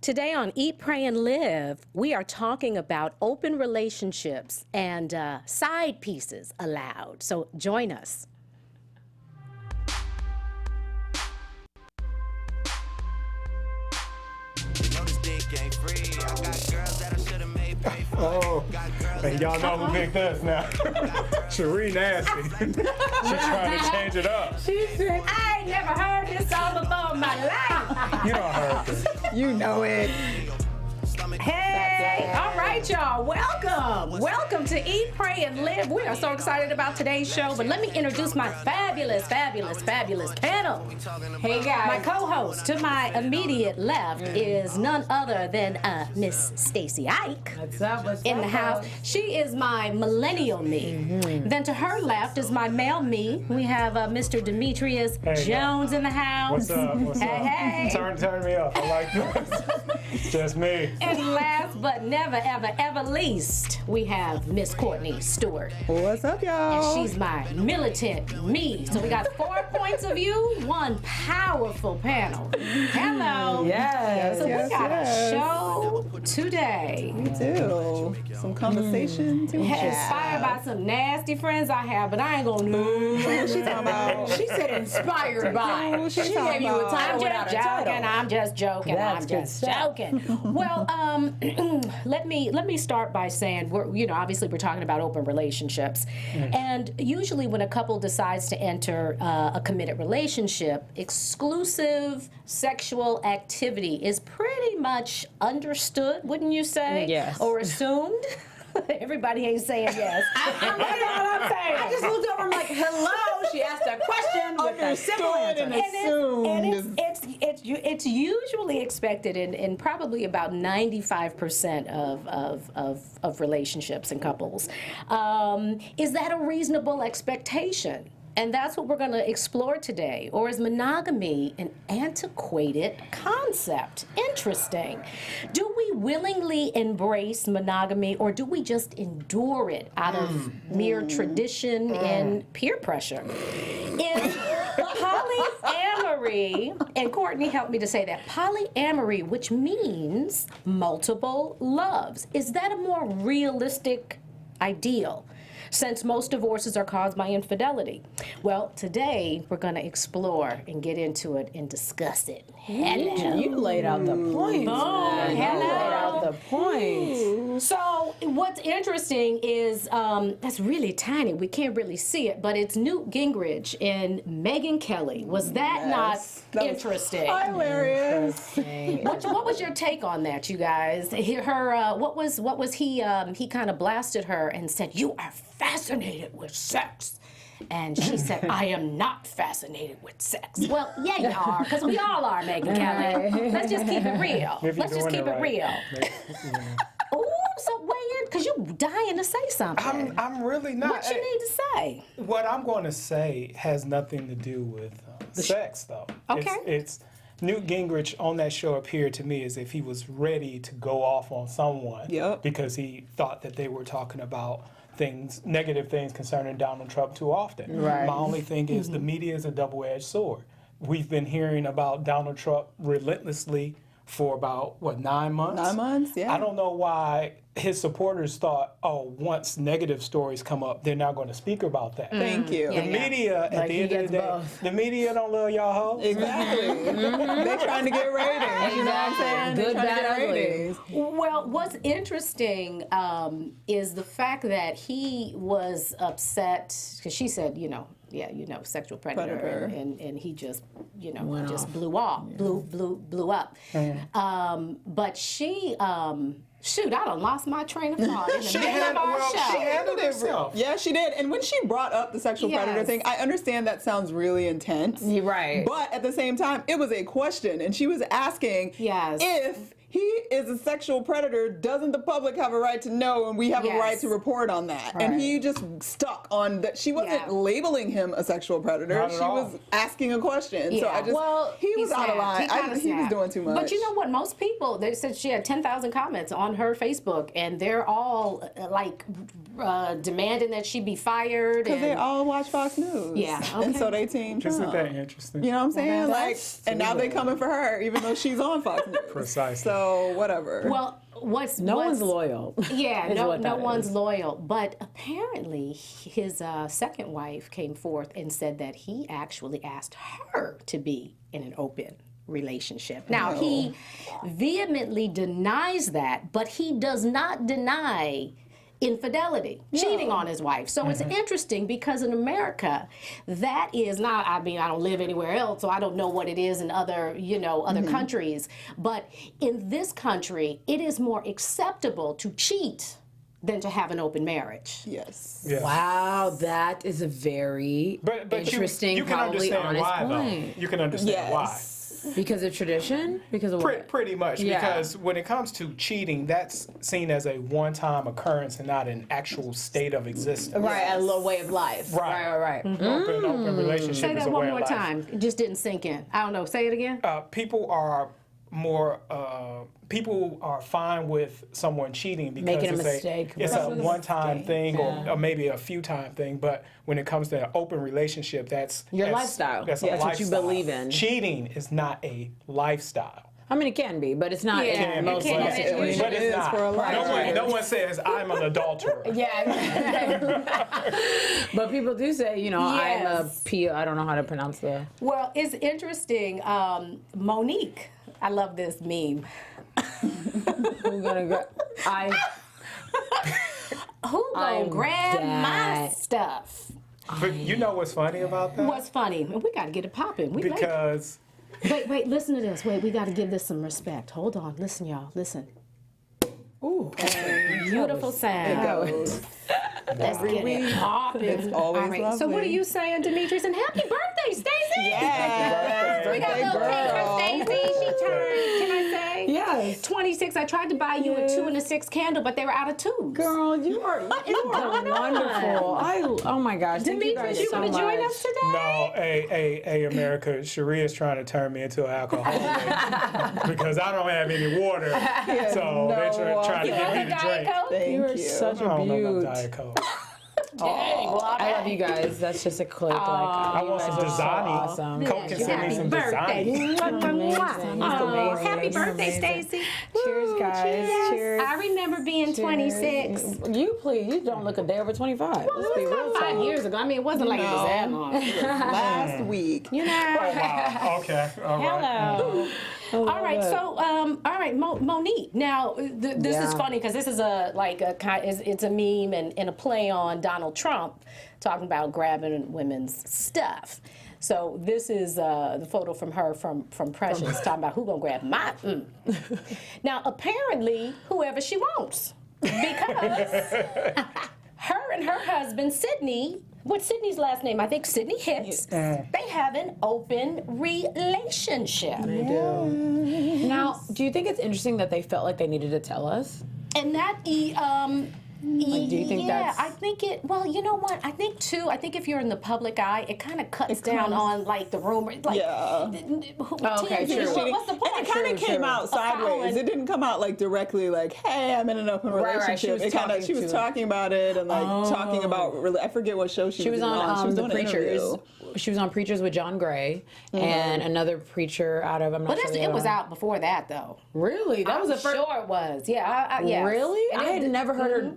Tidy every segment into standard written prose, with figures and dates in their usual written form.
Today on Eat, Pray, and Live, we are talking about open relationships and side pieces allowed. So join us. Oh, and y'all know who picked us now. Sheree nasty. She's trying to change it up. She said, I ain't never heard this song before in my life. You don't heard this. You know it. Hey, all right, y'all. Welcome to Eat, Pray, and Live. We are so excited about today's show, but let me introduce my fabulous panel. Hey, guys. My co-host to my immediate left is none other than Miss Stacey Ike. What's up? In the house. She is my millennial me. Then to her left is my male me. We have Mr. Demetrius Jones in the house. What's up? Hey. Turn me up. I like this. It's just me. And last but never, ever least, we have Miss Courtney Stewart. What's up, y'all? And she's my militant me. So we got 4 points of view, one powerful panel. Hello. Yes. So we got a show today. We do. Some conversation to Inspired by some nasty friends I have, but I ain't gonna know. What she talking about? She said inspired by. She She talking gave you a about? title without a title. I'm just joking. That's I'm good just stuff. joking. Well, let me start by saying obviously we're talking about open relationships, and usually when a couple decides to enter a committed relationship, exclusive sexual activity is pretty much understood, wouldn't you say? Yes. Or assumed. Everybody ain't saying yes. That's all I'm saying. I just looked over and I'm like, hello. She asked a question with a simple answer. and assumed. It's usually expected in probably about 95% of relationships and couples. Is that a reasonable expectation? And that's what we're going to explore today. Or is monogamy an antiquated concept? Interesting. Do we willingly embrace monogamy, or do we just endure it out of mere tradition and peer pressure? Is polyamory, and Courtney helped me to say that, polyamory, which means multiple loves, is that a more realistic ideal, since most divorces are caused by infidelity? Well, today we're going to explore and get into it and discuss it. Hello. You laid out the points. Hello. You laid out the points. So what's interesting is, that's really tiny. We can't really see it, but it's Newt Gingrich and Megyn Kelley. Was that not interesting? Hilarious. What was your take on that, you guys? What was he kind of blasted her and said, "You are fascinated with sex." And she said, "I am not fascinated with sex." Well, yeah, you are, because we all are, Megyn Kelley. Let's just keep it real. Let's just keep it real. Ooh, so weigh in, because you're dying to say something. I'm really not. What you need to say? What I'm going to say has nothing to do with sex, though. Okay. It's Newt Gingrich on that show appeared to me as if he was ready to go off on someone because he thought that they were talking about negative things concerning Donald Trump too often. Right. My only thing is the media is a double-edged sword. We've been hearing about Donald Trump relentlessly for about, 9 months? 9 months, yeah. I don't know why his supporters thought, once negative stories come up, they're not going to speak about that. Thank you. The media, at the end of the day, the media don't love y'all hoes. Exactly. They're trying to get ratings. You know what I'm saying? Good, They're trying to bad, get ugly. ratings. Well, what's interesting is the fact that he was upset, because she said, sexual predator. And he just, blew up. But she, shoot, I done lost my train of thought in the middle of our show. She handled herself. Yeah, she did. And when she brought up the sexual predator thing, I understand that sounds really intense. You're right. But at the same time, it was a question, and she was asking if he is a sexual predator, doesn't the public have a right to know, and we have a right to report on that? Right. And he just stuck on that. She wasn't labeling him a sexual predator. She was asking a question. So I just, he was out of line. He was doing too much. But you know what? Most people, they said she had 10,000 comments on her Facebook, and they're all demanding that she be fired. Because they all watch Fox News. Yeah. Okay. And so they team Isn't that interesting? You know what I'm saying? And now they coming for her, even though she's on Fox News. Precisely. so whatever. Well, no one's loyal. Yeah, no one's loyal. But apparently, his second wife came forth and said that he actually asked her to be in an open relationship. Now, he vehemently denies that, but he does not deny infidelity, cheating on his wife. So it's interesting because in America, that is not, I mean, I don't live anywhere else, so I don't know what it is in other, other countries. But in this country, it is more acceptable to cheat than to have an open marriage. Yes. Yeah. Wow, that is a very interesting, you can probably understand honest why, point. though. You can understand why. Because of tradition? Because of what? Pretty much. Yeah. Because when it comes to cheating, that's seen as a one-time occurrence and not an actual state of existence. Right, a little way of life. Right. Open relationship Say is that a way one more of life. time. It just didn't sink in. I don't know. Say it again. People are more people are fine with someone cheating because Making a it's mistake. It's a Right. one-time thing Yeah. or maybe a few-time thing. But when it comes to an open relationship, that's lifestyle. That's, That's a what you lifestyle. believe in. Cheating is not a lifestyle. I mean, it can be, but it's not Yeah, in most it can most be. situations. But it's not. for a lot of No one says I'm an adulterer. Yeah. But people do say, I'm a Yes. P. I don't know how to pronounce the. Well, it's interesting. Monique, I love this meme. Who's gonna go? Who gonna I'm grab my dead. stuff? But you know what's funny about that? What's funny? We got to get it popping. We late. Because Wait, listen to this. Wait, we got to give this some respect. Hold on. Listen, y'all. Listen. Ooh. Beautiful sound. Let's get it popping. It's always All right. So what are lovely. you saying, Demetrius? And happy birthday, Stacey! Yes. We got a little cake for Stacey. She turned, can I say? Yes. 26. I tried to buy you a 2 and a 6 candle, but they were out of 2s. Girl, you are wonderful. Oh my gosh. Thank you guys Demetrius, you so want to join much. us today? no, hey, America, Sheree is trying to turn me into an alcoholic because I don't have any water. So they're trying to get me to Diet drink. Coke? Thank You are you. such I a don't know beaut. about Diet Coke. I love you guys. That's just a clip. I want some Dasani. Awesome. Coke can send me Happy some birthday. Dasani. Amazing. Oh, Amazing. happy birthday, Amazing. Stacey. Cheers, guys. Cheers. I remember being 26. You please, you don't look a day over 25. Let's be real. 5 years ago. I mean, it wasn't like it was that long. Last week. You know. Oh, wow. Okay. All right. Hello. All right, so Monique. Now this is funny because this is it's a meme and a play on Donald Trump talking about grabbing women's stuff. So this is the photo from her from Precious talking about who gonna grab my. Now apparently whoever she wants because her and her husband Sydney. What's Sydney's last name? I think Sydney Hicks. They have an open relationship. They do. Now, do you think it's interesting that they felt like they needed to tell us? And that, do you think that's... I think it, well, you know what? I think, too, if you're in the public eye, it kind of cuts down on, like, the rumor. Like, Yeah. Okay, TMZ, true. what's the point? And it kind of came out sideways. It didn't come out like directly like, hey, I'm in an open right. She relationship. was It kind of she was talking to- talking about it and like talking about I forget what show she was on She was the doing an Preachers. interview. She was on Preachers with John Gray and another preacher out of, I'm not But sure. it was out before that, though. Really? That was the first. Sure it was. Yeah. Yes. Really? And I had never heard her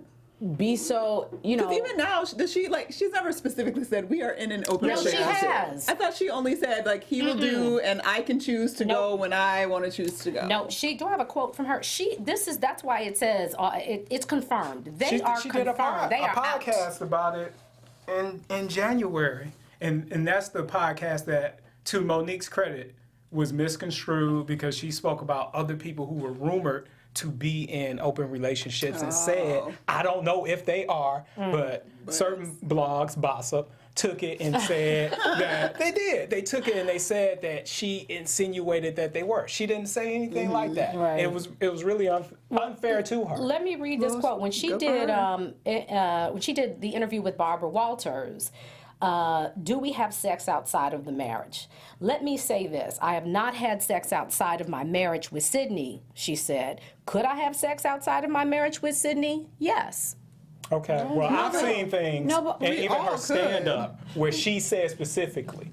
be so, Even now, does she she's never specifically said we are in an open No, she relationship. has. I thought she only said like he will do and I can choose to go when I want to choose to go. No, do I have a quote from her? That's why it says, it's confirmed. They are She confirmed. did a They are out. podcast about it in January. And that's the podcast that, to Monique's credit, was misconstrued because she spoke about other people who were rumored to be in open relationships and said, I don't know if they are, but certain blogs, Bossip, took it and said that they did. They took it and they said that she insinuated that they were. She didn't say anything like that. Right. It was really unfair to her. Let me read this quote. When she did the interview with Barbara Walters, do we have sex outside of the marriage? Let me say this. I have not had sex outside of my marriage with Sydney, she said. Could I have sex outside of my marriage with Sydney? Yes. Okay. Well, I've seen things, No, but and we even all her could. stand-up, where she said specifically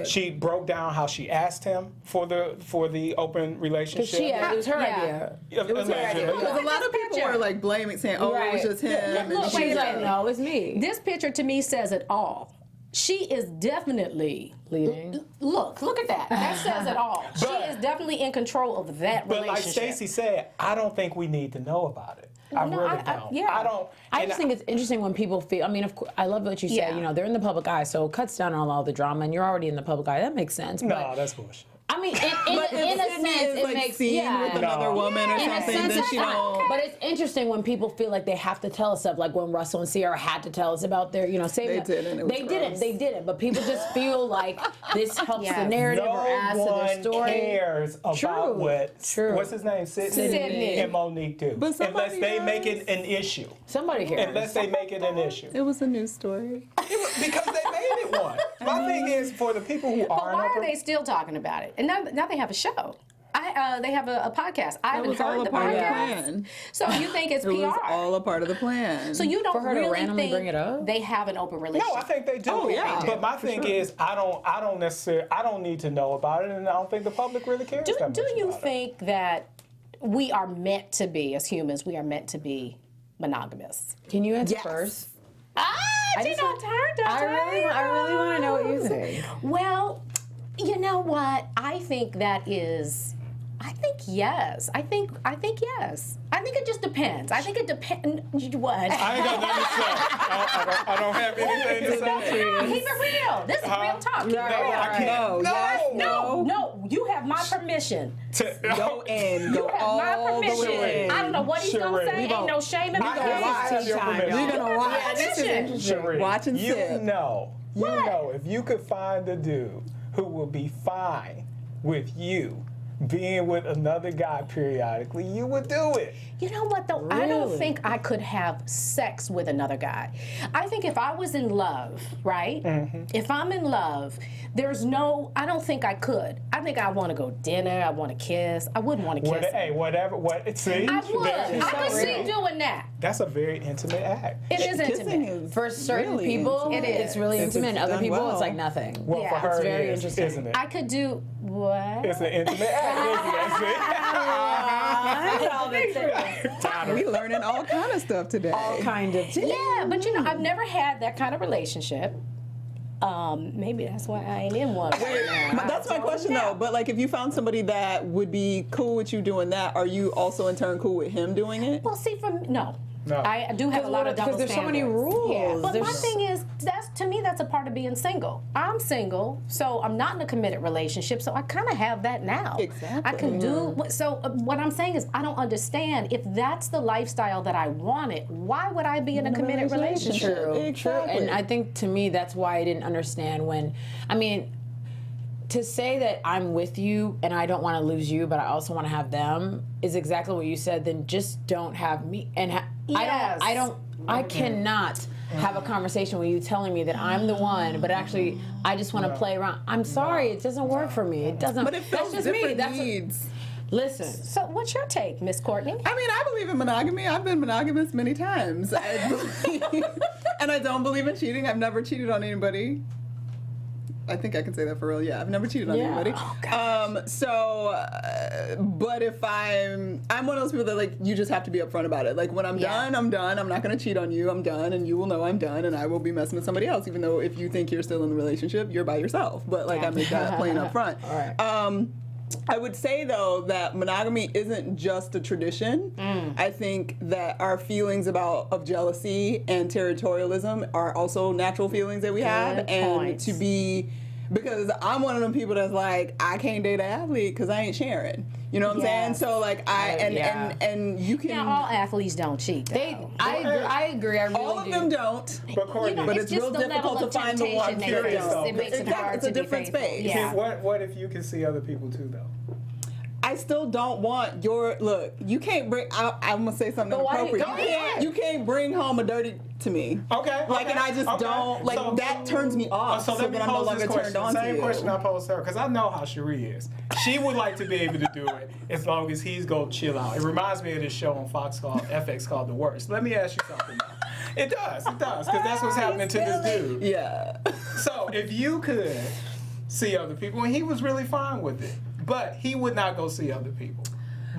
She broke down how she asked him for the open relationship. It was her idea. It was her idea. Because a lot of people were like blaming, saying, "Oh, it was just him." And Look, She's like, "No, it's me." This picture to me says it all. She is definitely leading. Look at that. That says it all. She is definitely in control of that But relationship. like Stacey said, I don't think we need to know about it. I really don't. I don't. I just think it's interesting when people feel. I mean, of course, I love what you said. Yeah. You know, they're in the public eye, so it cuts down on all the drama, and you're already in the public eye. That makes sense. No, But that's bullshit. I mean, in a sense, it like makes seen with another woman or in a something. sense, Then it's she fine. don't. But it's interesting when people feel like they have to tell us stuff, like when Russell and Sierra had to tell us about their, They didn't. It was They didn't. But people just feel like this helps the narrative or adds to No their one story. cares about what's his name, Sydney and Monique do, But unless somebody they does. make it an issue. Somebody cares. Unless they make it an issue. It was a news story. Because they made it one. My thing is, for the people who But aren't why are open, they still talking about it? And now they have a show. They have a podcast. I haven't was all heard a the part of the podcast. plan. So you think it's It PR? was all a part of the plan. So you don't For her to really randomly think bring it up? they have an open relationship? no, I think they do. Oh, yeah. But my thing is, I don't need to know about it, and I don't think the public really cares that much Do you about it. think that we are meant to be, as humans, we are meant to be monogamous? Can you answer Yes. first? She don't turn. I really want to know what you think. Well, you know what? I think yes. I think yes. I think it just depends. I think it depends. What? I ain't got nothing to say. I don't have anything to say. Keep it real. This is real talk. Keep it real. I can't. No, you have my permission. Go in. You Go have my all the permission. way in. I don't know what he's gonna Sheree. say. Ain't no shame in I my have game. your permission. We're gonna watch. Yeah, this is interesting. Sheree, Watch and you sip. know, if you could find a dude who will be fine with you being with another guy periodically, you would do it. You know what though? I don't think I could have sex with another guy. I think if I was in love, right? If I'm in love, I don't think I could. I think I want to go dinner, I want to kiss. I wouldn't want to kiss. See? I would. I could see doing that. That's a very intimate act. It is Kissing intimate. is For certain really people, It is. it's really If intimate. it's Other done people, well. it's like nothing. Well, Yeah. for her, It's very it is, interesting. isn't it? I could do what? It's an intimate act, isn't it? We learning all kind of stuff today. All kind of. Yeah, but you know, I've never had that kind of relationship. Maybe that's why I ain't in one. Right now. That's my question though. But like, if you found somebody that would be cool with you doing that, are you also in turn cool with him doing it? Well, see, No. I do have a lot of double Because there's so many standards. rules. Yeah. But my There's- thing is, to me, that's a part of being single. I'm single, so I'm not in a committed relationship, so I kind of have that now. Exactly. I can do, so what I'm saying is, I don't understand, if that's the lifestyle that I wanted, why would I be in a committed relationship? True. Exactly. And I think to me that's why I didn't understand to say that I'm with you and I don't want to lose you, but I also want to have them is exactly what you said. Then just don't have me. And Yes. I cannot have a conversation with you telling me that I'm the one, but actually I just want to play around. I'm sorry, it doesn't work for me. It doesn't. But it that's fills just me. different That's needs. listen. So what's your take, Miss Courtney? I mean, I believe in monogamy. I've been monogamous many times. And I don't believe in cheating. I've never cheated on anybody. I think I can say that for real. Yeah, I've never cheated on anybody. Oh, But if I'm one of those people that like, you just have to be upfront about it. Like when I'm done, I'm done. I'm not going to cheat on you. I'm done, and you will know I'm done, and I will be messing with somebody else. Even though if you think you're still in the relationship, you're by yourself. But like I make that plain up front. All right. I would say though that monogamy isn't just a tradition. I think that our feelings of jealousy and territorialism are also natural feelings that we have, and point. to be, because I'm one of them people that's like, I can't date an athlete because I ain't sharing. You know what I'm saying? Yes. So like and you can. Now, all athletes don't cheat. Though. I agree. I really all of do. them don't. But Courtney, But It's it's just real the level difficult to of find the one temptation that that it makes it hard It's a to be different faithful. space. Yeah. what if you can see other people too, though? I still don't want your look. You can't bring. I'm gonna say something But why- inappropriate. go ahead. You can't bring home a dirty to me. Okay. Like, okay, and I just okay. don't like So- that. Turns me off. So let me then I'm no pose longer this turned question. on to Same you. question I posed her, because I know how Sheree is. She would like to be able to do it as long as he's go chill out. It reminds me of this show on FX called The Worst. Let me ask you something now. It does, because that's what's happening to this dude. Yeah. So if you could see other people, and he was really fine with it. But he would not go see other people.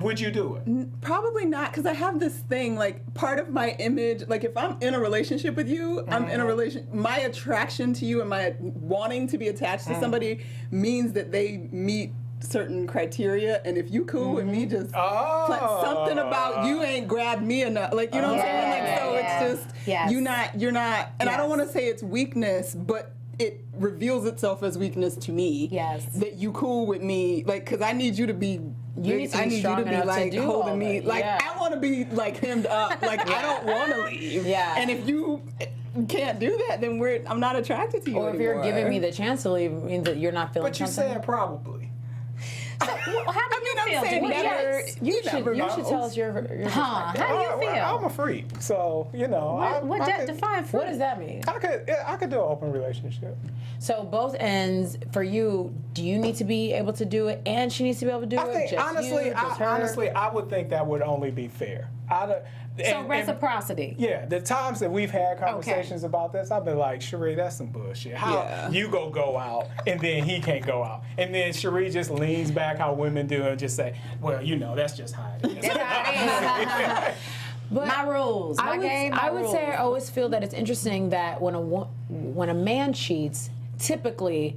Would you do it? Probably not, because I have this thing, like, part of my image, like, if I'm in a relationship with you, I'm in a my attraction to you and my wanting to be attached to somebody means that they meet certain criteria, and if you cool with me, just something about you ain't grabbed me enough, like, you know what I'm saying? Like, so it's just, you're not, and I don't want to say it's weakness, but it reveals itself as weakness to me. Yes. That you cool with me, like, because I need you to be. I need you to be like holding me. Like, I want to be like hemmed up. Like, I don't want to leave. Yeah. And if you can't do that, then I'm not attracted to you Or if anymore. you're giving me the chance to leave, it means that you're not feeling But you something. said probably. So, how do you feel? saying never, you should tell us your perspective. How do you feel? I'm a freak, so you know. What that define freak? What does that mean? I could do an open relationship. So both ends for you. Do you need to be able to do it, and she needs to be able to do I it? think Just honestly, you, just her? I would think that would only be fair. So reciprocity. Yeah, the times that we've had conversations about this, I've been like, Sheree, that's some bullshit. How you go out and then he can't go out, and then Sheree just leans back how women do and just say, well, you know, that's just how it is. But my rules, my game. I would say I always feel that it's interesting that when a man cheats, typically,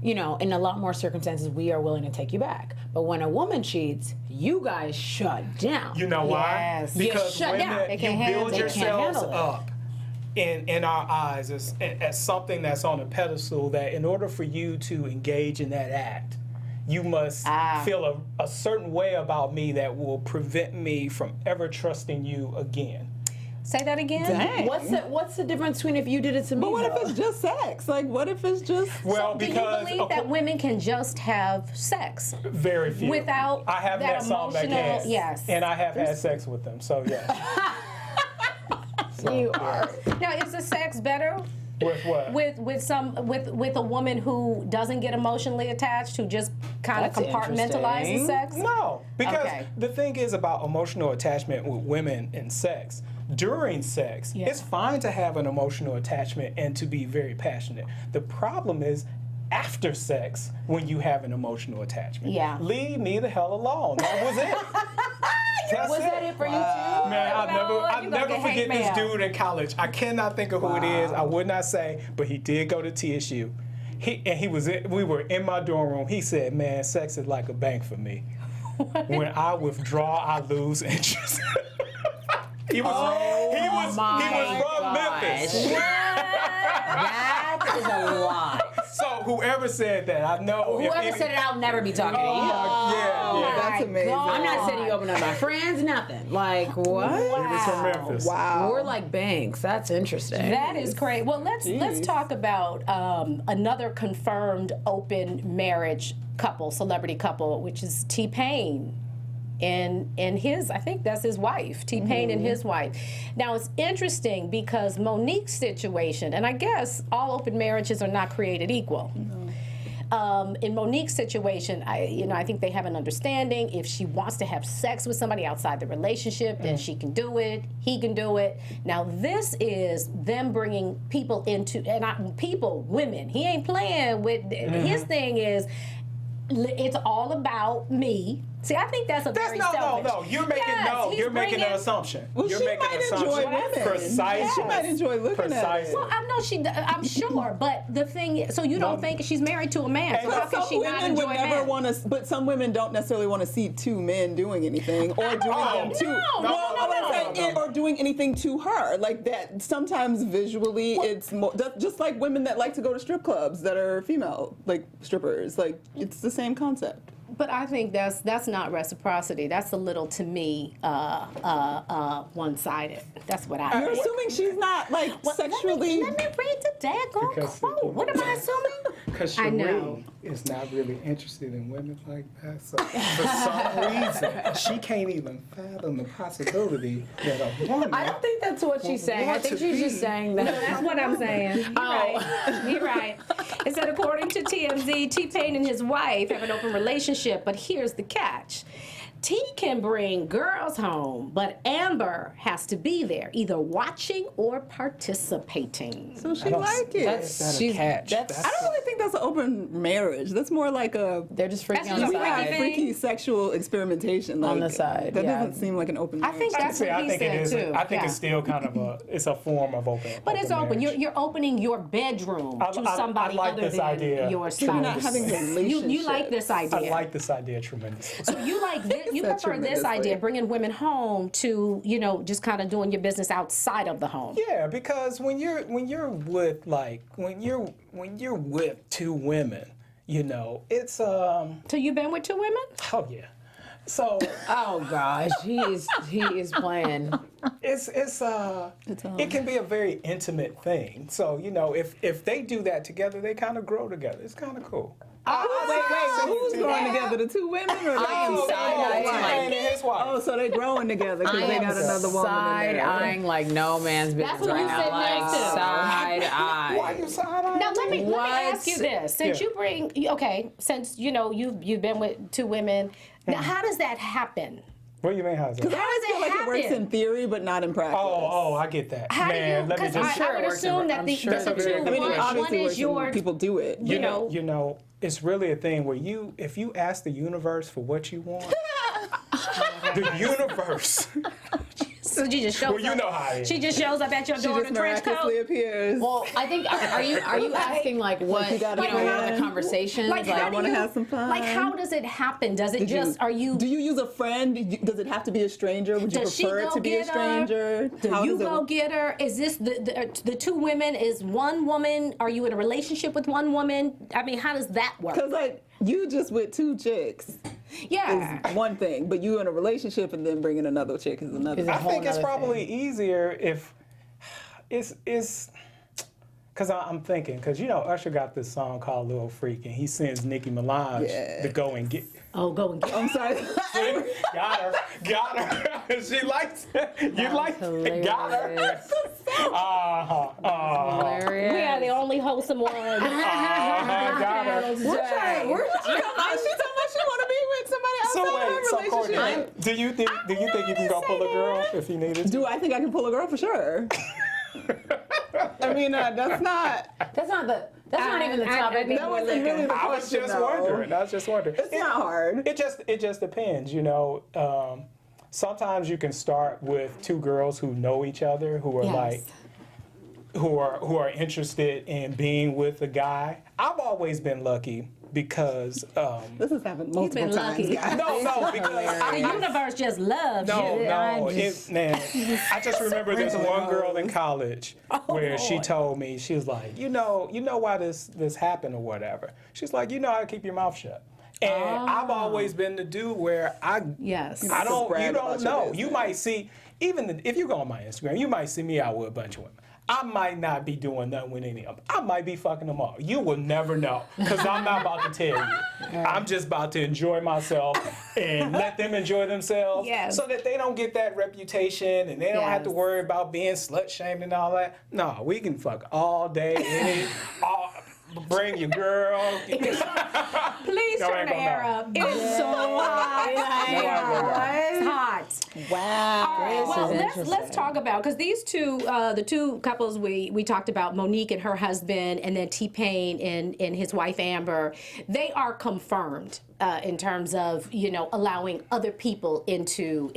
you know, in a lot more circumstances, we are willing to take you back. But when a woman cheats, you guys shut down. You know why? Yes. Because women, you build yourselves handle it. up in our eyes as something that's on a pedestal that in order for you to engage in that act, you must feel a certain way about me that will prevent me from ever trusting you again. Say that again. Dang. What's the difference between if you did it to me? But what if it's just sex? Like, what if it's just? Well, Do you because believe that women can just have sex? very few. Without I have that met some that emotional- can. yes. And I have had sex with them, so yeah. You are. Now, is the sex better? With what? With a woman who doesn't get emotionally attached, who just kind of That's compartmentalizes interesting. sex? No, because Okay. the thing is about emotional attachment with women and sex. During sex, it's fine to have an emotional attachment and to be very passionate. The problem is after sex when you have an emotional attachment. Yeah. Leave me the hell alone. That was it. That's Was that it for you too? Man, I'll you never gonna get forget hate this mail. dude in college. I cannot think of who it is. I would not say, but he did go to TSU. We were in my dorm room. He said, "Man, sex is like a bank for me. When I withdraw, I lose interest." He was from Memphis. That is a lie. So whoever said that, I know. Whoever said it, I'll never be talking to you. Yeah. That's amazing. I'm not setting you up with my friends, nothing. Like, what? He was from Memphis. Wow. We're like banks. That's interesting. That is great. Well, let's talk about another confirmed open marriage couple, celebrity couple, which is T-Pain. And his, I think that's his wife, T-Pain and his wife. Now it's interesting because Monique's situation, and I guess all open marriages are not created equal. In Monique's situation, I think they have an understanding. If she wants to have sex with somebody outside the relationship, then she can do it. He can do it. Now this is them bringing people into, women. He ain't playing with. His thing is, it's all about me. See, I think that's very selfish. No. You're making an assumption. Well, You're she making might an assumption. enjoy women. Precisely. Yeah, she might enjoy looking at it. Well, I know I'm sure, but the thing is, so you don't think she's married to a man, so how can she not enjoy a man? But some women don't necessarily want to see two men doing anything or doing them to. Or doing anything to her like that. Sometimes visually, it's more just like women that like to go to strip clubs that are female, like strippers. Like it's the same concept. But I think that's not reciprocity. That's a little, to me, one-sided. That's what I You're think. assuming she's not like sexually. Let me read the daggone quote. What am I assuming? Because I know. Sheree is not really interested in women like that. So for some reason, she can't even fathom the possibility that a woman. I don't think that's what she's saying. I think she's just saying that. That's what I'm saying. You're right. It said, according to TMZ, T-Pain and his wife have an open relationship, but here's the catch. T can bring girls home, but Amber has to be there, either watching or participating. So she like it. That's a catch. I don't really think that's an open marriage. That's more like they're just freaking on just the a freaky side. freaky sexual experimentation. Like, On the side, That yeah. doesn't seem like an open marriage. I think that's what he said too. I think Yeah. it's still kind of it's a form of open. But it's open. marriage. You're opening your bedroom to somebody I like other this than idea. your spouse. You're not having a relationship. You like this idea. I like this idea tremendously. So you like this, you Said prefer this tremendously. idea, bringing women home to, you know, just kind of doing your business outside of the home. Yeah, because when you're with two women, you know, it's So you've been with two women? oh yeah. So Oh gosh, he is playing. it can be a very intimate thing. So, you know, if they do that together, they kind of grow together. It's kind of cool. Wait, so who's growing together? The two women or the I am two side-eyeing wives? man and his wife. Oh, so they growing together because they got another woman in Side there. eyeing like no man's business what right you now. said Like next to. side eye. Why you side-eyeing? Now let me What? ask you this: since Yeah. you bring since you know you've been with two women, now how does that happen? What do you mean? How's that? How does I feel it like it works in happen? theory, but not in practice. Oh, I get that. How Man, do let you? me just. I would assume that the sure the that's a two very good I mean, it question. one obviously is works your when people do it. you know. It's really a thing where if you ask the universe for what you want, the universe. So she just shows Well, you up. know how it is. She just shows up at your She door just in a trench miraculously coat. appears. Well, I think are you asking like what you gotta the plan. conversations Like, how I do want to you- have some fun. Like, how does it happen? Does it Do you use a friend? Does it have to be a stranger? Would you Does she prefer it go to be a get her? stranger? Do How you does it go work? get her? Is this the two women? Is one woman? Are you in a relationship with one woman? I mean, how does that work? Because like you just with two chicks Yeah. is one thing, but you in a relationship and then bringing another chick is another. Is a I whole think it's nother probably easier if it's because I'm thinking because you know Usher got this song called Little Freak and he sends Nicki Minaj Yeah. to go and get. Oh, go and get. I'm sorry. Got her. She likes it. You like it. Got her. Hilarious. We are the only wholesome ones. Got her. Where's she talking about? She want to be with somebody outside So wait, so her Courtney, relationship. do you think you can go pull a girl if you needed to? Do I think I can pull a girl for sure? I mean, that's not. That's not even the topic. That wasn't really the I was question. just though. wondering. It's not hard. It just depends, you know. Sometimes you can start with two girls who know each other, who are Yes. like, who are interested in being with a guy. I've always been lucky because This has happened multiple been times, lucky. guys. no, because The universe just loves you. man, I just remember this one girl in college where she told me, she was like, you know why this happened or whatever. She's like, you know how to keep your mouth shut. And I've always been the dude where Yes. I don't, brag you about don't your know. business. You might see, if you go on my Instagram, you might see me out with a bunch of women. I might not be doing nothing with any of them. I might be fucking them all. You will never know, because I'm not about to tell you. I'm just about to enjoy myself and let them enjoy themselves, Yes. so that they don't get that reputation and they don't have to Yes. worry about being slut shamed and all that. No, we can fuck all day, bring your girl. Please Y'all turn ain't the gonna air know. up. It's so hot. It's hot. Wow. Well, This is let's talk about, because these two, the two couples we talked about, Monique and her husband, and then T-Pain and his wife Amber, they are confirmed in terms of allowing other people into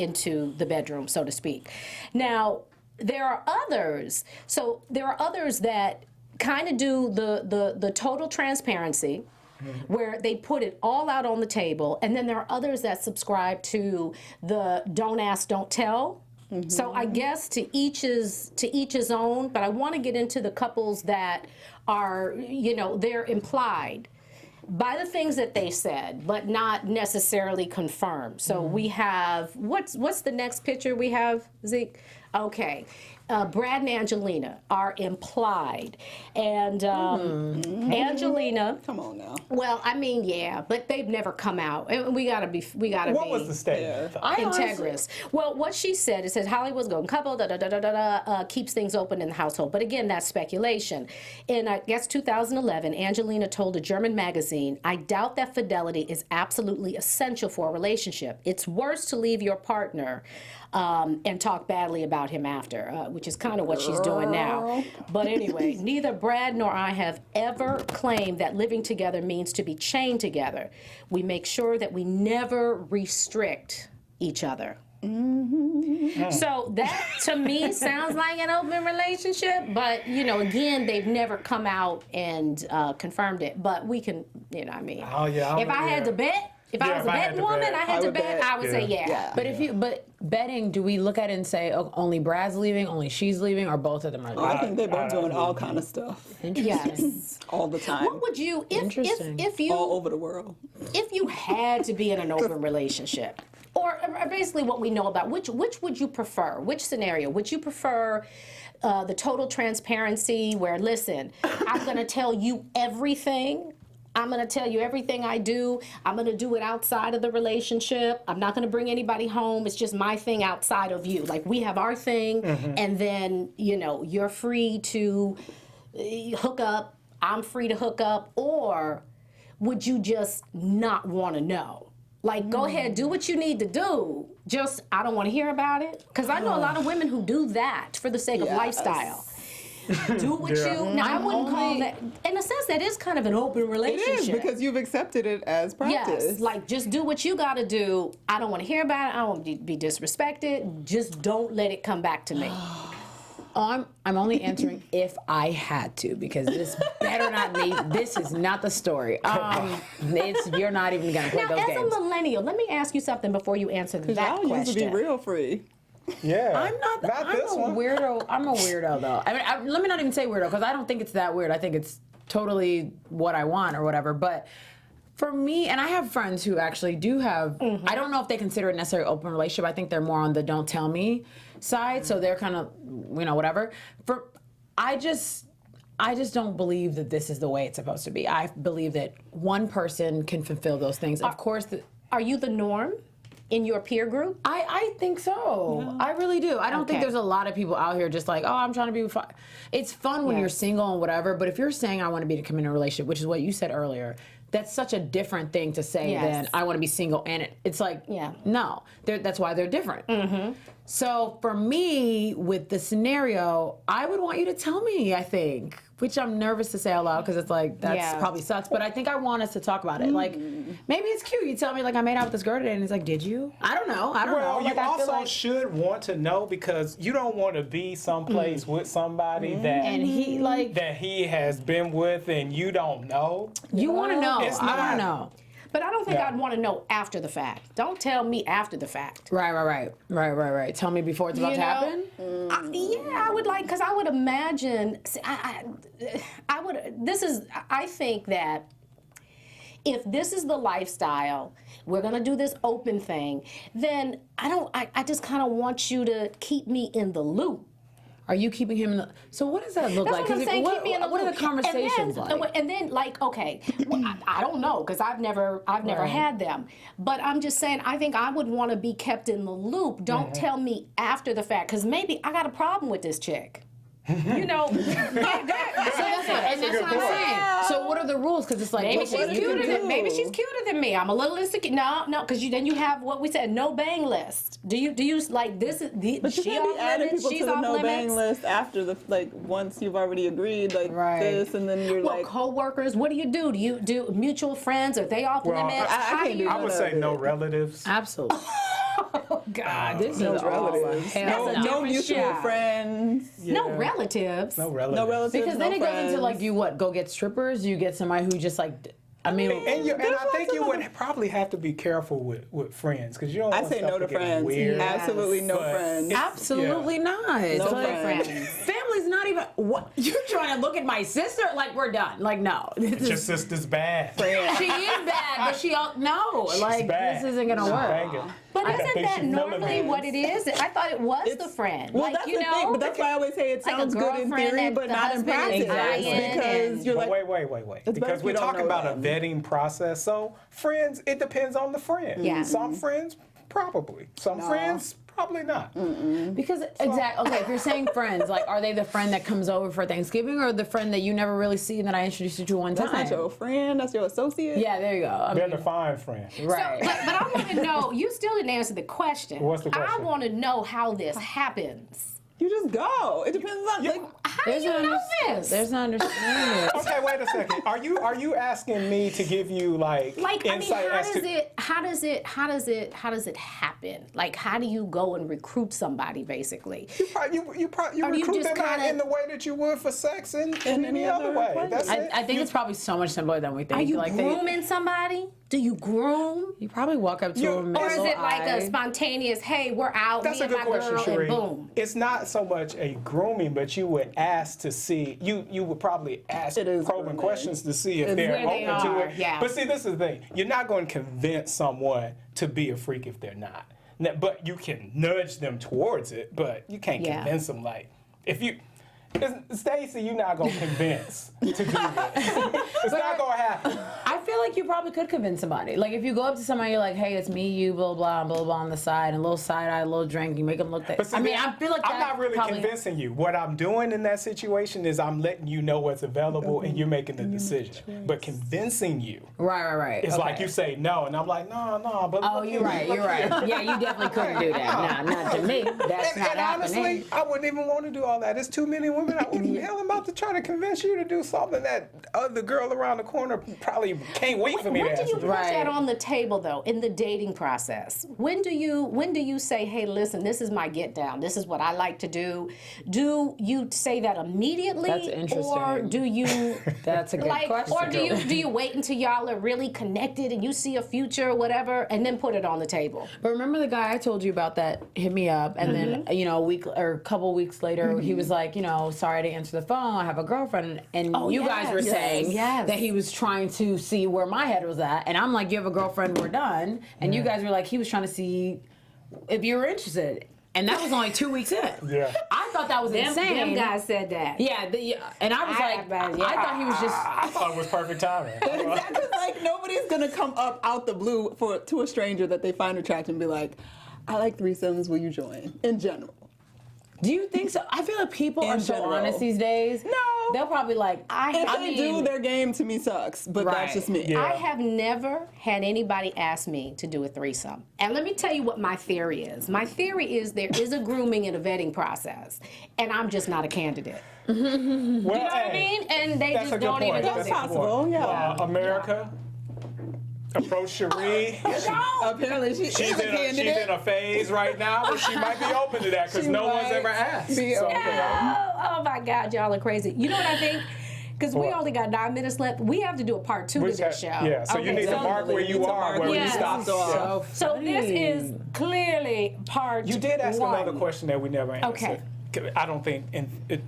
the bedroom, so to speak. Now there are others. So there are others that kind of do the total transparency, where they put it all out on the table, and then there are others that subscribe to the don't ask, don't tell. So I guess to each his own, but I want to get into the couples that are, they're implied by the things that they said, but not necessarily confirmed. So we have, what's the next picture we have, Zeke? Okay. Brad and Angelina are implied, and Angelina. Come on now. Well, I mean, yeah, but they've never come out, and we gotta be. What was the statement? Integrous. Well, what she said, it says Hollywood's golden couple, keeps things open in the household. But again, that's speculation. In, I guess, 2011, Angelina told a German magazine, "I doubt that fidelity is absolutely essential for a relationship. It's worse to leave your partner and talk badly about him after," which is kind of what she's doing now. But anyway, neither Brad nor I have ever claimed that living together means to be chained together. We make sure that we never restrict each other. So that to me sounds like an open relationship, but again, they've never come out and confirmed it. But we can, what I mean. Oh yeah. If I had to bet. If I was a betting woman, I had to bet, I would say yeah. But betting, do we look at it and say, oh, only Brad's leaving, only she's leaving, or both of them are leaving? I think they're both doing all kind of stuff. Yes. All the time. What would you, if you, all over the world, if you had to be in an open relationship, or basically what we know about, which would you prefer? Which scenario? Would you prefer the total transparency where, listen, I'm going to tell you everything. I'm going to tell you everything I do. I'm going to do it outside of the relationship. I'm not going to bring anybody home. It's just my thing outside of you. Like, we have our thing, and then, you're free to hook up. I'm free to hook up. Or would you just not want to know? Like, go ahead, do what you need to do. Just, I don't want to hear about it. Because I know a lot of women who do that for the sake of lifestyle. Do what you. Now, I wouldn't call that. In a sense, that is kind of an open relationship. It is, because you've accepted it as practice. Yes, like, just do what you got to do. I don't want to hear about it. I don't want to be disrespected. Just don't let it come back to me. I'm only answering if I had to, because this better not be. This is not the story. You're not even gonna play those games. Now, as a millennial, let me ask you something before you answer that question. Used to be real free. Yeah. I'm a weirdo. I'm a weirdo, though. I mean, let me not even say weirdo, because I don't think it's that weird. I think it's totally what I want or whatever. But for me, and I have friends who actually do have, I don't know if they consider it necessarily open relationship. I think they're more on the don't tell me side. So they're kind of, whatever. I just don't believe that this is the way it's supposed to be. I believe that one person can fulfill those things. Of course. Are you the norm in your peer group? I think so. No. I really do. I don't think there's a lot of people out here just like, oh, I'm trying to be fun. It's fun when you're single and whatever, but if you're saying I want to be to come in a relationship, which is what you said earlier, that's such a different thing to say than I want to be single. And it's like, no, that's why they're different. So for me, with the scenario, I would want you to tell me, I think, which I'm nervous to say out loud because it's like, that's probably sucks. But I think I want us to talk about it. Like, maybe it's cute. You tell me, like, I made out with this girl today, and it's like, did you? I don't know. Well, like, you also should want to know, because you don't want to be someplace with somebody that he has been with and you don't know. You want to know. I want to know. But I don't think I'd want to know after the fact. Don't tell me after the fact. Right. Tell me before it's about to happen? I would like, because I would imagine, I think that if this is the lifestyle, we're going to do this open thing, then I just kind of want you to keep me in the loop. Are you keeping him in the... So what does that look like? What I'm saying, keep me in the loop. What are the conversations like? And then, like, okay, I don't know, because I've never had them. But I'm just saying, I think I would want to be kept in the loop. Don't tell me after the fact, because maybe I got a problem with this chick. That's what I'm saying. So what are the rules? Because it's like, maybe she's cuter than me. I'm a little insecure. No, because then you have what we said, no bang list. Do you like this? But you can't be adding people to the no bang list after the once you've already agreed this, and then you're like co-workers. What do you do? Do you do mutual friends? Are they off limits? I would say no relatives. Absolutely. Oh God, this is relatives. No mutual friends. Yeah. No relatives. No relatives. Because then it goes into like, you go get strippers? You get somebody who just like. I mean, and I think you would probably have to be careful with friends, because you don't want no to friends. Weird. Absolutely no friends. Absolutely not. No friends. Family's not even. What you trying to look at my sister? Like we're done. Like no, Your sister's bad. she is bad, but like bad. this isn't gonna work. Banging. But I isn't think that she normally millimeters. what it is? I thought it was the friend. Well, like, that's you the know, thing, but that's why I always say it like a sounds good in girlfriend theory, that but the not in husband is practice. eyeing Because and- you're But like, wait. It's better Because if we're you don't talking know about a them. vetting process. So friends, it depends on the friend. Yeah. Some friends, probably. Some friends, probably not. Because okay, if you're saying friends, like, are they the friend that comes over for Thanksgiving, or the friend that you never really see and that I introduced you to one time? that's not your friend, that's your associate. Yeah, there you go. They're the fine friend. Right. But I want to know, you still didn't answer the question. What's the question? I want to know how this happens. You just go. It depends on like. How do you know this? There's no understanding. Okay, wait a second. Are you asking me to give you like I mean, insight as to how does it happen? Like, how do you go and recruit somebody, basically? you Or do you recruit just them kinda- in the way that you would for sex and any other way. place. That's it. I think it's probably so much simpler than we think. Are you like grooming somebody? Do you groom? you probably walk up to them, Or is it like a spontaneous, hey, we're out, That's me a and good my question, girl, Sheree. and boom? It's not so much a grooming, but you would ask to see. You would probably ask It is probing grooming. questions to see if they're where they open to are, it. yeah. But see, this is the thing. You're not going to convince someone to be a freak if they're not. But you can nudge them towards it. But you can't Yeah. convince them. Like if you. Stacey, you're not gonna convince to do this. It's not gonna happen. I feel like you probably could convince somebody. Like if you go up to somebody, you're like, "Hey, it's me, you, blah blah blah blah" on the side, and a little side eye, a little drink. You make them look that. But see, I feel like I'm not really probably, convincing you. What I'm doing in that situation is I'm letting you know what's available, and you're making the decision. But convincing you, Right. it's okay. like you say no, and I'm like, no. But Oh, look you're at me, right. look at me. Yeah, you definitely couldn't do that. Nah, not to me. That's not And happening. honestly, I wouldn't even want to do all that. There's too many women. Hell, I'm about to try to convince you to do something that other girl around the corner probably can't wait for me to When do ask you you. put that on the table, though, in the dating process? When do you say, hey, listen, this is my get down. This is what I like to do. Do you say that immediately? That's interesting. Or do you That's a good question. Or do you wait until y'all are really connected and you see a future or whatever, and then put it on the table? But remember the guy I told you about that hit me up, and then a week or a couple weeks later, he was like, sorry to answer the phone. I have a girlfriend, and you guys were saying that he was trying to see where my head was at, and I'm like, you have a girlfriend, we're done, and you guys were like, he was trying to see if you were interested. And that was only 2 weeks in. Yeah. I thought that was insane. Them guys said that. Yeah, and I was I thought he was just. I thought it was perfect timing. Because like nobody's gonna come up out the blue to a stranger that they find attractive and be like, I like threesomes, will you join? In general. Do you think so? I feel like people are so general. honest these days. No. They'll probably like. If they do, their game to me sucks, but that's just me. Yeah. I have never had anybody ask me to do a threesome. And let me tell you what my theory is. My theory is there is a grooming and a vetting process, and I'm just not a candidate. Well, You know what I mean? And they That's just a good don't even point. do That's it. possible, yeah. America, approach Sheree. Apparently she's She's a candidate. in a phase right now, but she might be open to that because She no one's might ever asked. be So, open. Oh my God, y'all are crazy. You know what I think? Because we What? only got 9 minutes left. We have to do a part 2 to this show. Yeah, so you need to mark where you are, where Yes. you stopped off. So this is clearly part 1. You did ask another question that we never answered. Okay. I don't think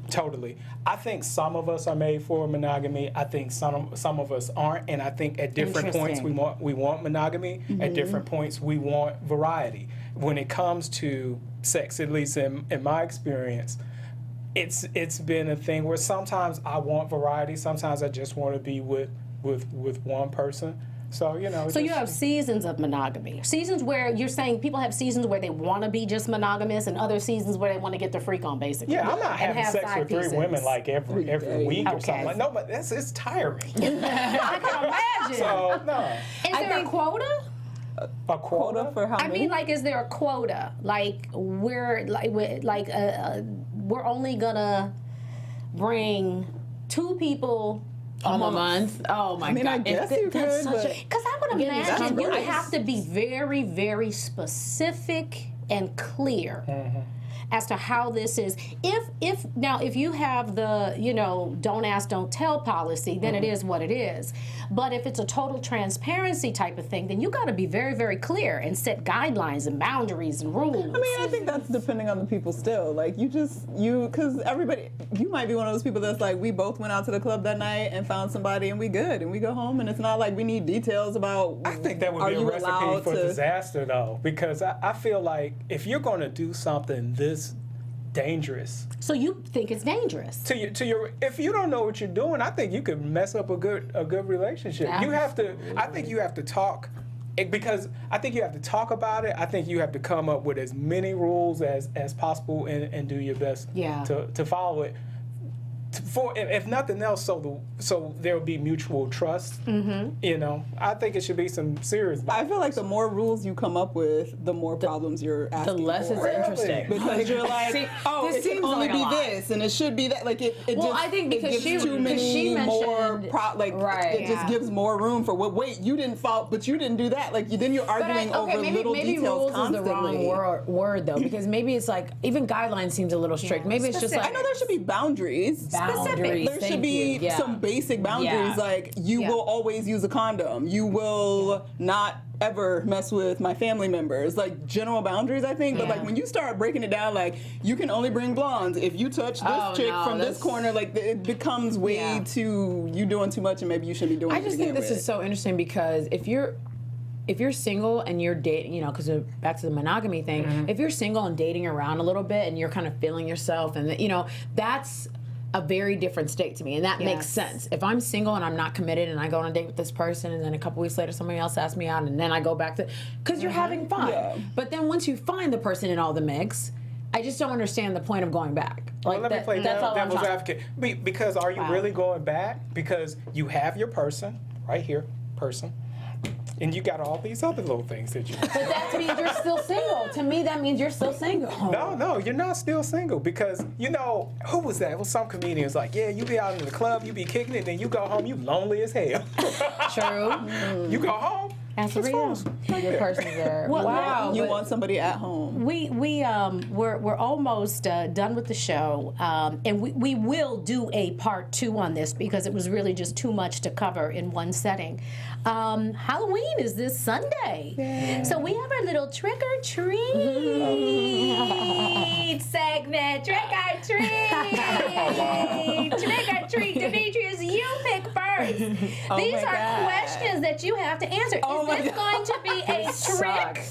totally. I think some of us are made for monogamy. I think some of us aren't, and I think at different points Interesting. we want monogamy. At different points we want variety. When it comes to sex, at least in my experience, it's been a thing where sometimes I want variety. Sometimes I just want to be with one person. So, So you have seasons of monogamy. Seasons where you're saying people have seasons where they want to be just monogamous and other seasons where they want to get their freak on, basically. Yeah, I'm not and having have sex side with 3 pieces. women like every week or something. Okay. Like, no, but it's tiring. I can imagine. So, no. Is there a quota? A quota? For how I many? mean, like, is there a quota? Like, we're only gonna bring 2 people a month. Oh my God. I guess you could, but Because I would imagine you nice. have to be very, very specific and clear as to how this is. If you have the, don't ask, don't tell policy, then it is what it is. But if it's a total transparency type of thing, then you got to be very, very clear and set guidelines and boundaries and rules. I mean, I think that's depending on the people still. Like, because everybody, you might be one of those people that's like, we both went out to the club that night and found somebody and we good and we go home and it's not like we need details about. I think that would be a recipe for disaster, though, because I feel like if you're going to do something this dangerous. So you think it's dangerous? If you don't know what you're doing, I think you could mess up a good relationship. You have to. I think you have to talk. Because I think you have to talk about it. I think you have to come up with as many rules as possible and do your best to follow it. For if nothing else, so there will be mutual trust. Mm-hmm. I think it should be some serious. I feel like the more rules you come up with, the more problems you're asking. The less it's interesting because you're like, this it can only be this, and it should be that. Like it well, just, I think because it gives too many more. It just gives more room for wait, you didn't follow, but you didn't do that. Like then you're arguing over little maybe details rules constantly. Is the wrong word though, because maybe it's like even guidelines seems a little strict. Maybe it's just like I know there should be boundaries. Boundaries. There should be some basic boundaries, like you will always use a condom. You will not ever mess with my family members. Like general boundaries, I think. But like when you start breaking it down, like you can only bring blondes. If you touch this chick from this corner, like it becomes way too, you doing too much and maybe you shouldn't be doing it. I just think this is so interesting because if you're single and you're dating, because back to the monogamy thing, if you're single and dating around a little bit and you're kind of feeling yourself and, that's a very different state to me, and that makes sense. If I'm single and I'm not committed and I go on a date with this person and then a couple weeks later somebody else asks me out and then I go back to, because you're having fun. Yeah. But then once you find the person in all the mix, I just don't understand the point of going back. Like let me play devil's advocate. Because are you really going back? Because you have your person, right here, and you got all these other little things that you. But that means you're still single. To me, that means you're still single. No, you're not still single because who was that? It was some comedians like, yeah, you be out in the club, you be kicking it, then you go home, you lonely as hell. True. You go home. That's real. Your person's there. Wow. You want somebody at home. We're almost done with the show, and we will do a part 2 on this because it was really just too much to cover in one setting. Halloween is this Sunday, so we have our little trick or treat segment. Trick or treat, trick or treat. Demetrius, you pick first. These are questions that you have to answer. Is this going to be a trick?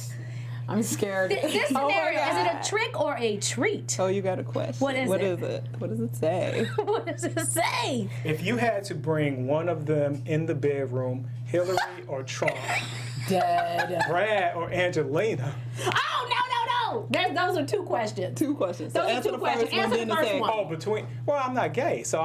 I'm scared. This scenario, is it a trick or a treat? Oh, you got a question. What is it? What does it say? What does it say? If you had to bring one of them in the bedroom, Hillary or Trump? Dead. Brad or Angelina? Oh, no. Those are 2 questions. 2 questions. Those are 2 questions. Answer the first one. Oh, well, I'm not gay, so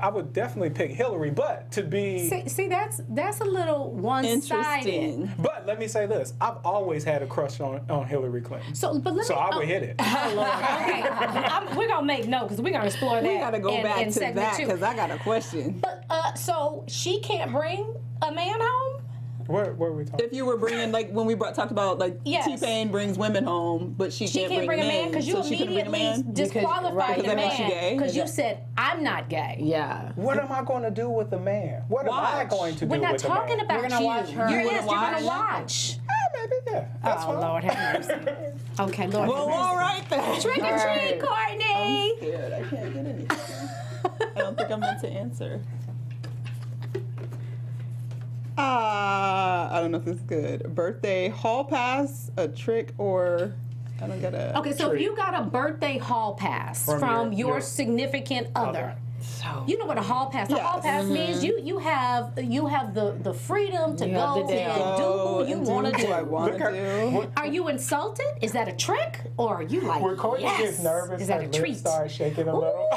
I would definitely pick Hillary, but to be... See, that's a little one-sided. But let me say this. I've always had a crush on Hillary Clinton. So I would hit it. Oh, Lord. Okay. We're going to make note because we're going to explore that. We got to go back to that because I got a question. But so she can't bring a man home? Where are we talking? If you were bringing, like, when we talked about, like, T-Pain brings women home, but she can't bring a man because you immediately disqualified the man because you said, I'm not gay. Yeah. What am I going to do with the man? What am I going to do with the man? We're not talking about you're gonna watch her. You're going to watch. Maybe, yeah. That's fine. Lord have mercy. Okay, Lord have mercy. All right, then. Trick or treat, Courtney. I'm scared. I can't get anything. I don't think I'm meant to answer. I don't know if this is good. Birthday hall pass, a trick, or I don't get a Okay, so treat. if you got a birthday hall pass from your significant other. So you know what a hall pass? A hall pass means you have the freedom to go and do who you want to do. I want to do. Are you insulted? Is that a trick, or are you like? When Courtney gets nervous, is that her a lips treat? start shaking a little.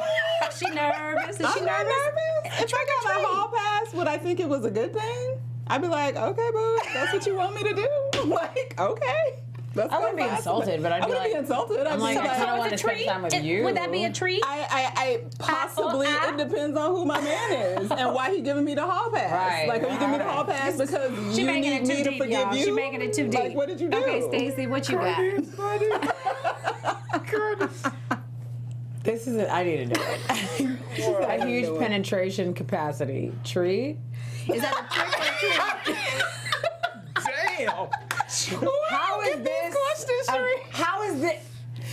She nervous? Is she I'm not nervous. If I got a hall pass, would I think it was a good thing? I'd be like, okay, boo, that's what you want me to do. Like, okay. I wouldn't be insulted, but I'd be like, be insulted. I'm like, I kind of want to spend time with you. Would that be a treat? I possibly. It depends on who my man is and why he giving me the hall pass. Right. Like, are you giving me the hall pass because you need me to forgive you? She making it too deep. Like, what did you do? Okay, Stacey, what you got? This is I need to know it. A huge penetration capacity. Tree? Is that a trick or a treat? Damn. How is this? How is this?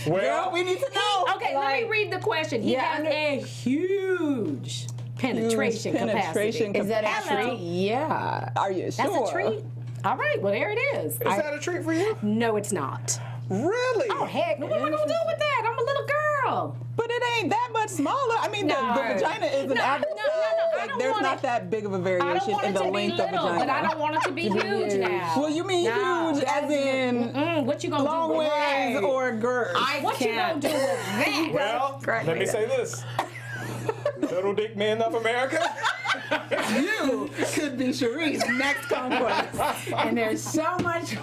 Well, Girl, we need to know. Okay, let me read the question. He has a huge penetration capacity. Is that a treat? Yeah. Are you sure? That's a treat? All right, well, there it is. Is that a treat for you? No, it's not. Really? Oh, heck, what am I going to do with that? I'm a little girl. But it ain't that much smaller. I mean, the vagina is an average size. Like, there's not that big of a variation in the length of vagina. But I don't want it to be huge now. Well, you mean huge as in what you gonna long do with ways that? or girth? What you gonna do with that? Well, let me say this. Little dick men of America. You could be Sheree's next conquest. And there's so much.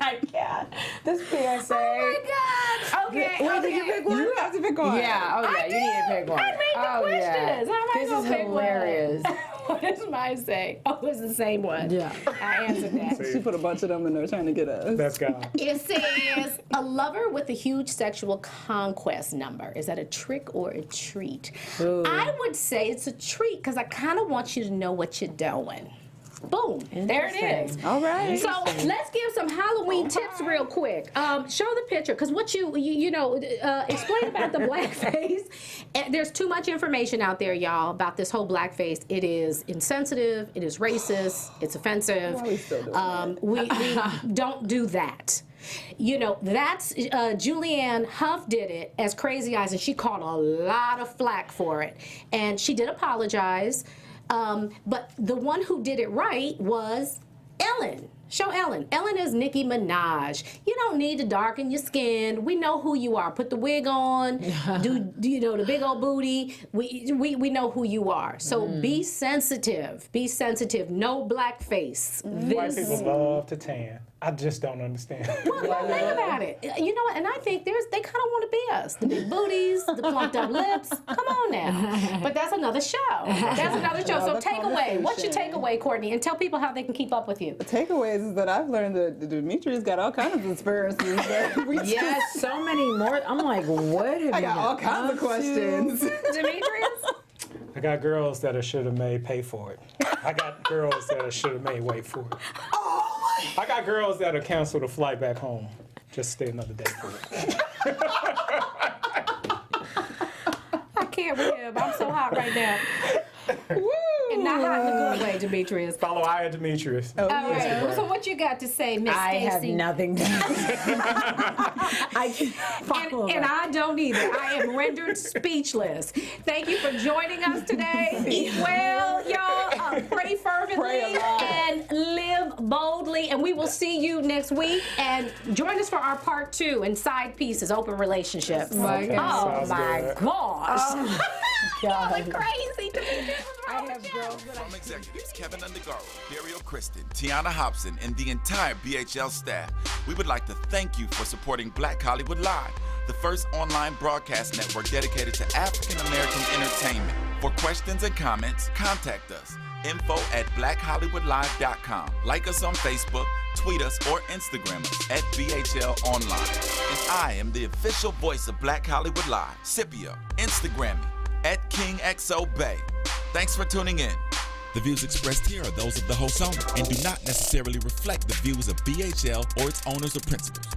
I can't. This PSA. Oh my God. Okay. Wait, did you pick one? You have to pick one. Yeah. Oh yeah. You need to pick one. I made the questions. How am I This gonna is pick hilarious. one? What does mine say? Oh, it's the same one. Yeah. I answered that. She put a bunch of them in there trying to get us. That's God. It says a lover with a huge sexual conquest number. Is that a trick or a treat? Ooh. I would say it's a treat because I kind of want you to know what you're doing. Boom. There it is. All right. So let's give some Halloween tips real quick. Show the picture, because what you know, explain about the blackface. There's too much information out there, y'all, about this whole blackface. It is insensitive. It is racist. It's offensive. Why we still doing We don't do that. You know, that's Julianne Hough did it as Crazy Eyes, and she caught a lot of flack for it. And she did apologize. But the one who did it right was Ellen. Show Ellen. Ellen is Nicki Minaj. You don't need to darken your skin. We know who you are. Put the wig on. do you know the big old booty? We know who you are. So be sensitive. Be sensitive. No blackface. White people love to tan. I just don't understand. Well, think about it. You know what? And I think they kind of want to be us. The big booties, the plumped up lips. Come on now. But that's another show. That's another show. So takeaway. What's your takeaway, Courtney? And tell people how they can keep up with you. The takeaways is that I've learned that Demetrius got all kinds of experiences. Yes, so many more. I'm like, what have I got all kinds of questions. Demetrius? I got girls that I should have made pay for it. I got girls that I should have made wait for it. I got girls that have canceled a flight back home. Just stay another day for it. I can't with him. I'm so hot right now. Woo! And not hot in a good way, Demetrius. Follow I at Demetrius. All right. So what you got to say, Miss I Stacey? have nothing to I can't follow And that. I don't either. I am rendered speechless. Thank you for joining us today. Eat well, y'all. Pray fervently Pray a lot. and live boldly. And we will see you next week. And join us for our part 2 and side pieces, open relationships. Okay, Oh sounds my good. gosh. God. Y'all are crazy. I have girls that From executives Keven Undergaro, Dario Kristen, Tiana Hobson, and the entire BHL staff, we would like to thank you for supporting Black Hollywood Live, the first online broadcast network dedicated to African American entertainment. For questions and comments, contact us. info@blackhollywoodlive.com. Like us on Facebook, tweet us, or Instagram us at BHL Online. And I am the official voice of Black Hollywood Live, Scipio. Instagram me @KingXOBay. Thanks for tuning in. The views expressed here are those of the host only and do not necessarily reflect the views of BHL or its owners or principals.